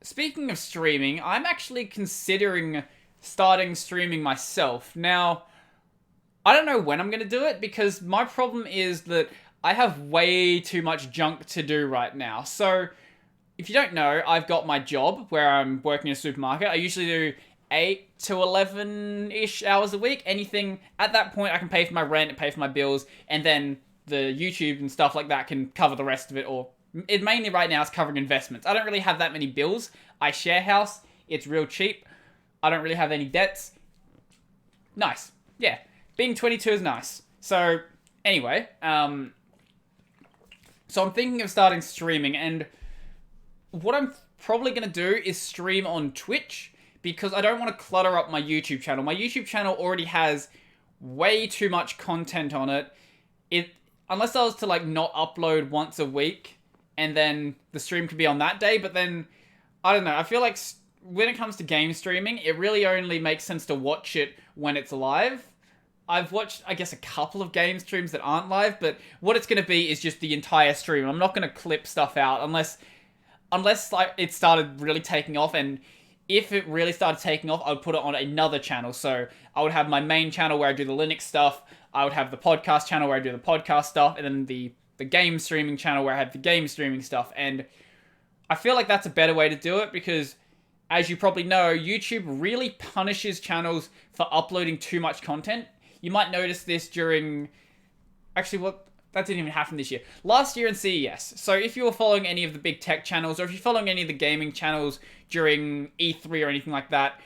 speaking of streaming, I'm actually considering starting streaming myself. Now, I don't know when I'm going to do it because my problem is that I have way too much junk to do right now. So, if you don't know, I've got my job where I'm working in a supermarket. I usually do 8 to 11-ish hours a week. Anything at that point, I can pay for my rent and pay for my bills, and then the YouTube and stuff like that can cover the rest of it, or it mainly right now is covering investments. I don't really have that many bills. I share house. It's real cheap. I don't really have any debts. Nice. Yeah. Being 22 is nice. So, anyway, so I'm thinking of starting streaming, and what I'm probably going to do is stream on Twitch, because I don't want to clutter up my YouTube channel. My YouTube channel already has way too much content on it. Unless I was to like not upload once a week, and then the stream could be on that day, but then, I don't know, I feel like when it comes to game streaming, it really only makes sense to watch it when it's live. I've watched, I guess, a couple of game streams that aren't live, but what it's going to be is just the entire stream. I'm not going to clip stuff out unless like it started really taking off, and if it really started taking off, I would put it on another channel. So I would have my main channel where I do the Linux stuff, I would have the podcast channel where I do the podcast stuff, and then the game streaming channel where I have the game streaming stuff. And I feel like that's a better way to do it because, as you probably know, YouTube really punishes channels for uploading too much content. You might notice this during... Actually, that didn't even happen this year. Last year in CES. So if you were following any of the big tech channels, or if you're following any of the gaming channels during E3 or anything like that,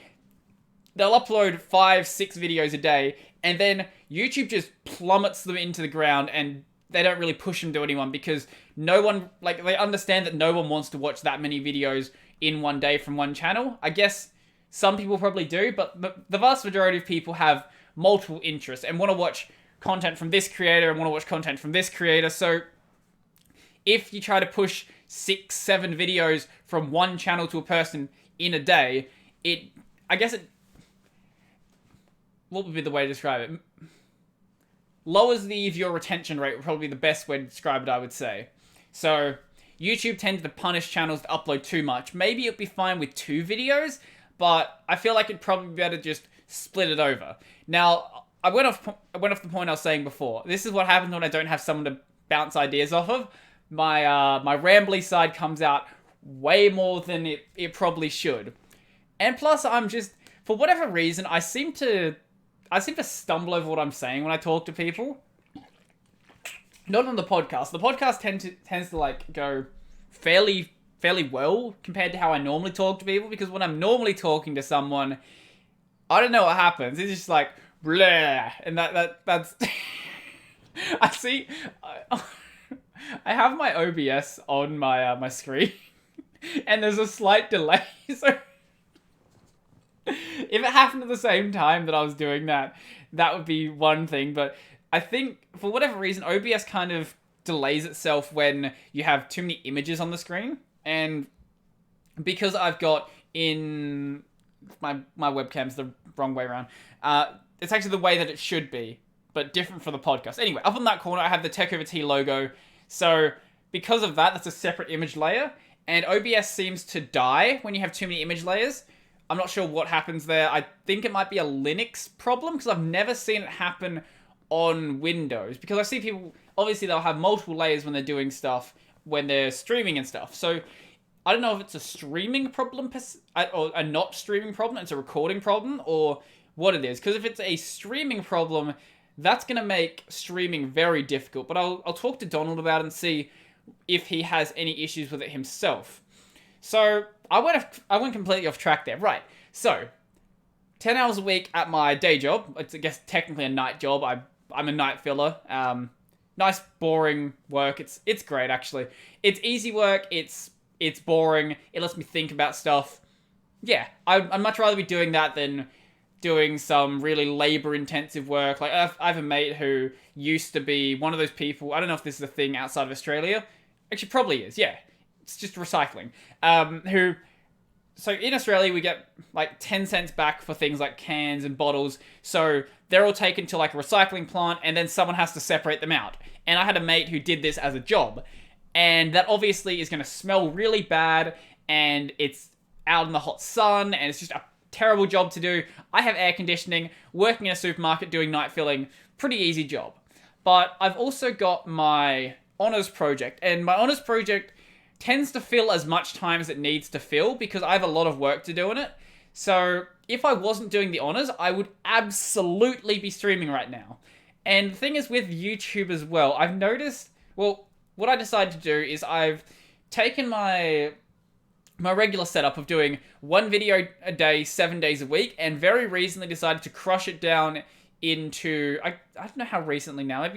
they'll upload 5-6 videos a day, and then YouTube just plummets them into the ground, and they don't really push them to anyone because no one... Like, they understand that no one wants to watch that many videos in one day from one channel. I guess some people probably do, but the vast majority of people have multiple interests and want to watch content from this creator and want to watch content from this creator. So if you try to push 6-7 videos from one channel to a person in a day, what would be the way to describe it? Lowers the viewer retention rate would probably be the best way to describe it, I would say. So YouTube tends to punish channels that upload too much. Maybe it'd be fine with 2 videos, but I feel like it'd probably be better just split it over. Now, I went off the point I was saying before. This is what happens when I don't have someone to bounce ideas off of. My rambly side comes out way more than it probably should. And plus, I'm just, for whatever reason, I seem to stumble over what I'm saying when I talk to people. Not on the podcast. The podcast tends to like go fairly well compared to how I normally talk to people, because when I'm normally talking to someone, I don't know what happens. It's just like blah, and that's I see. I have my OBS on my my screen, and there's a slight delay. So if it happened at the same time that I was doing that, that would be one thing. But I think for whatever reason, OBS kind of delays itself when you have too many images on the screen, and because I've got in my webcam's the wrong way around. It's actually the way that it should be, but different for the podcast. Anyway, up in that corner, I have the Tech Over T logo. So because of that, that's a separate image layer. And OBS seems to die when you have too many image layers. I'm not sure what happens there. I think it might be a Linux problem, because I've never seen it happen on Windows. Because I see people, obviously they'll have multiple layers when they're doing stuff, when they're streaming and stuff. So I don't know if it's a streaming problem or a not streaming problem, it's a recording problem, or what it is. Because if it's a streaming problem, that's going to make streaming very difficult. But I'll talk to Donald about it and see if he has any issues with it himself. So I went completely off track there. Right, so 10 hours a week at my day job. It's, I guess, technically a night job. I'm a night filler. Nice, boring work. It's great, actually. It's easy work. It's boring. It lets me think about stuff. Yeah, I'd much rather be doing that than doing some really labor-intensive work. Like, I have a mate who used to be one of those people, I don't know if this is a thing outside of Australia. Actually, probably is, yeah. It's just recycling. So in Australia, we get like 10 cents back for things like cans and bottles. So they're all taken to like a recycling plant, and then someone has to separate them out. And I had a mate who did this as a job. And that obviously is going to smell really bad, and it's out in the hot sun and it's just a terrible job to do. I have air conditioning, working in a supermarket doing night filling, pretty easy job. But I've also got my honours project, and my honours project tends to fill as much time as it needs to fill because I have a lot of work to do in it. So if I wasn't doing the honours, I would absolutely be streaming right now. And the thing is with YouTube as well, I've noticed, well, what I decided to do is I've taken my regular setup of doing one video a day, 7 days a week, and very recently decided to crush it down into, I don't know how recently now,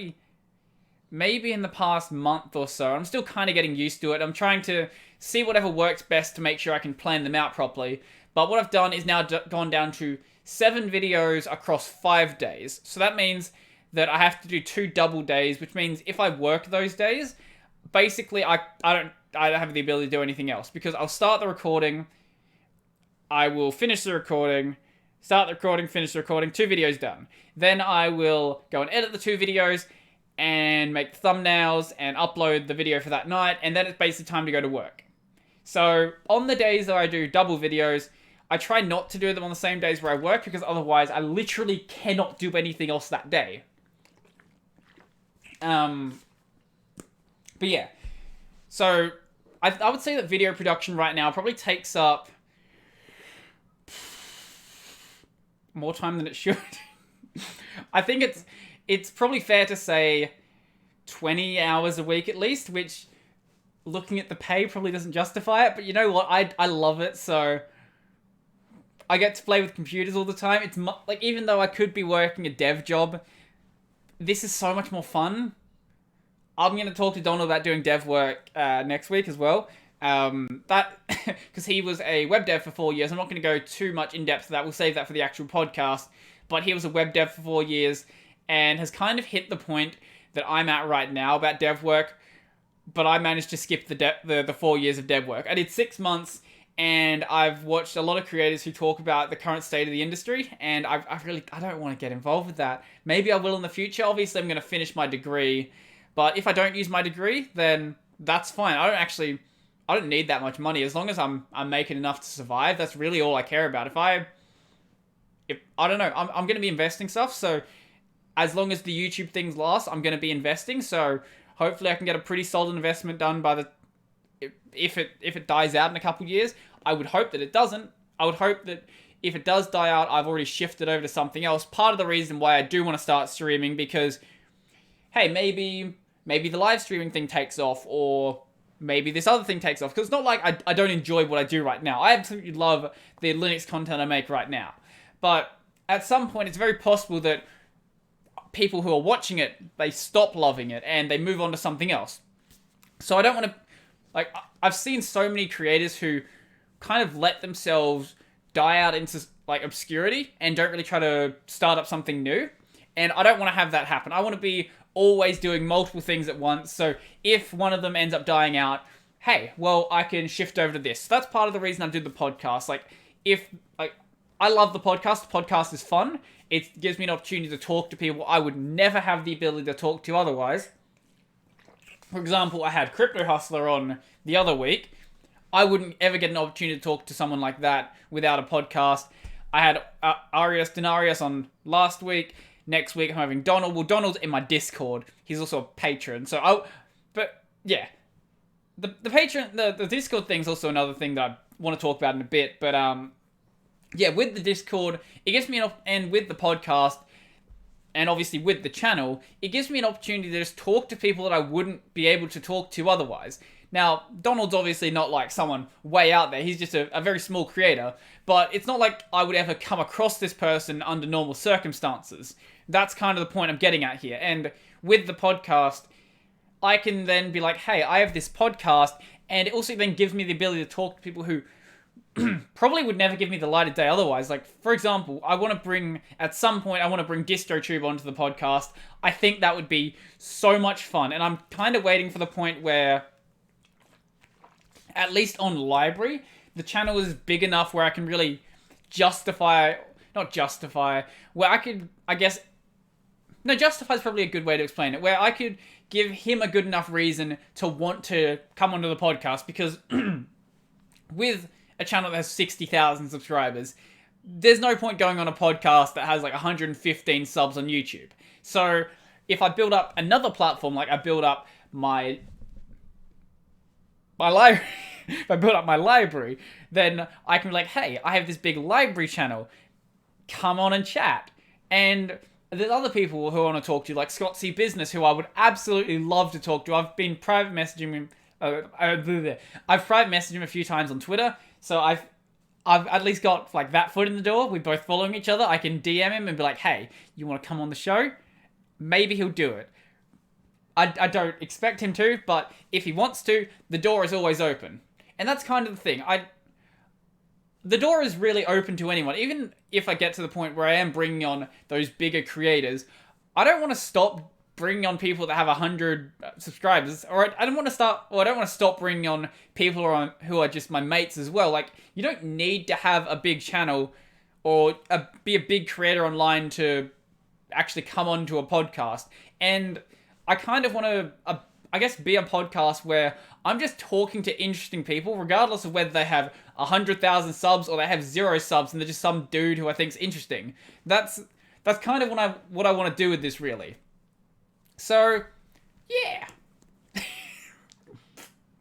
maybe in the past month or so. I'm still kind of getting used to it. I'm trying to see whatever works best to make sure I can plan them out properly. But what I've done is now gone down to 7 videos across 5 days. So that means that I have to do 2 double days, which means if I work those days, basically I don't have the ability to do anything else, because I'll start the recording, I will finish the recording, start the recording, finish the recording, 2 videos done. Then I will go and edit the 2 videos and make the thumbnails and upload the video for that night, and then it's basically time to go to work. So on the days that I do double videos, I try not to do them on the same days where I work, because otherwise I literally cannot do anything else that day. But yeah, so I would say that video production right now probably takes up more time than it should. I think it's probably fair to say 20 hours a week at least, which, looking at the pay, probably doesn't justify it. But you know what? I love it, so I get to play with computers all the time. It's like, even though I could be working a dev job, this is so much more fun. I'm going to talk to Donald about doing dev work next week as well. Because he was a web dev for 4 years. I'm not going to go too much in depth to that. We'll save that for the actual podcast. But he was a web dev for 4 years and has kind of hit the point that I'm at right now about dev work. But I managed to skip the 4 years of dev work. I did 6 months, and I've watched a lot of creators who talk about the current state of the industry, and I don't want to get involved with that. Maybe I will in the future. Obviously, I'm going to finish my degree. But if I don't use my degree, then that's fine. I don't need that much money. As long as I'm making enough to survive, that's really all I care about. If I don't know, I'm going to be investing stuff. So as long as the YouTube things last, I'm going to be investing. So hopefully I can get a pretty solid investment done if it dies out in a couple years. I would hope that it doesn't. I would hope that if it does die out, I've already shifted over to something else. Part of the reason why I do want to start streaming, because, hey, maybe the live streaming thing takes off, or maybe this other thing takes off. Because it's not like I don't enjoy what I do right now. I absolutely love the Linux content I make right now. But at some point, it's very possible that people who are watching it, they stop loving it and they move on to something else. So I don't want to... Like, I've seen so many creators who kind of let themselves die out into, like, obscurity and don't really try to start up something new. And I don't want to have that happen. I want to be always doing multiple things at once. So if one of them ends up dying out, hey, well, I can shift over to this. So that's part of the reason I do the podcast. I love the podcast. The podcast is fun. It gives me an opportunity to talk to people I would never have the ability to talk to otherwise. For example, I had Crypto Hustler on the other week. I wouldn't ever get an opportunity to talk to someone like that without a podcast. I had Arias Denarius on last week. Next week, I'm having Donald. Well, Donald's in my Discord. He's also a patron. But yeah, the patron, the Discord thing's also another thing that I want to talk about in a bit. But yeah, with the Discord, it gives me and with the podcast, and obviously with the channel, it gives me an opportunity to just talk to people that I wouldn't be able to talk to otherwise. Now, Donald's obviously not like someone way out there. He's just a very small creator. But it's not like I would ever come across this person under normal circumstances. That's kind of the point I'm getting at here. And with the podcast, I can then be like, hey, I have this podcast. And it also then gives me the ability to talk to people who probably would never give me the light of day otherwise. Like, for example, at some point, I want to bring DistroTube onto the podcast. I think that would be so much fun. And I'm kind of waiting for the point where, at least on Library, the channel is big enough where I can really justify is probably a good way to explain it, where I could give him a good enough reason to want to come onto the podcast, because with a channel that has 60,000 subscribers. There's no point going on a podcast that has like 115 subs on YouTube. So if I build up another platform, like I build up my library, if I build up my library, then I can be like, hey, I have this big library channel. Come on and chat. And there's other people who I want to talk to, like Scott C. Business, who I would absolutely love to talk to. I've been private messaging him. I've private messaged him a few times on Twitter, so I've at least got like that foot in the door. We're both following each other. I can DM him and be like, hey, you want to come on the show? Maybe he'll do it. I don't expect him to, but if he wants to, the door is always open. And that's kind of the thing. The door is really open to anyone. Even if I get to the point where I am bringing on those bigger creators, I don't want to stop bringing on people that have 100 subscribers, or I don't want to stop bringing on people who are just my mates as well. Like, you don't need to have a big channel or be a big creator online to actually come onto a podcast. And I kind of want to, I guess, be a podcast where I'm just talking to interesting people, regardless of whether they have 100,000 subs or they have 0 subs and they're just some dude who I think's interesting. That's kind of what I want to do with this, really. So, yeah.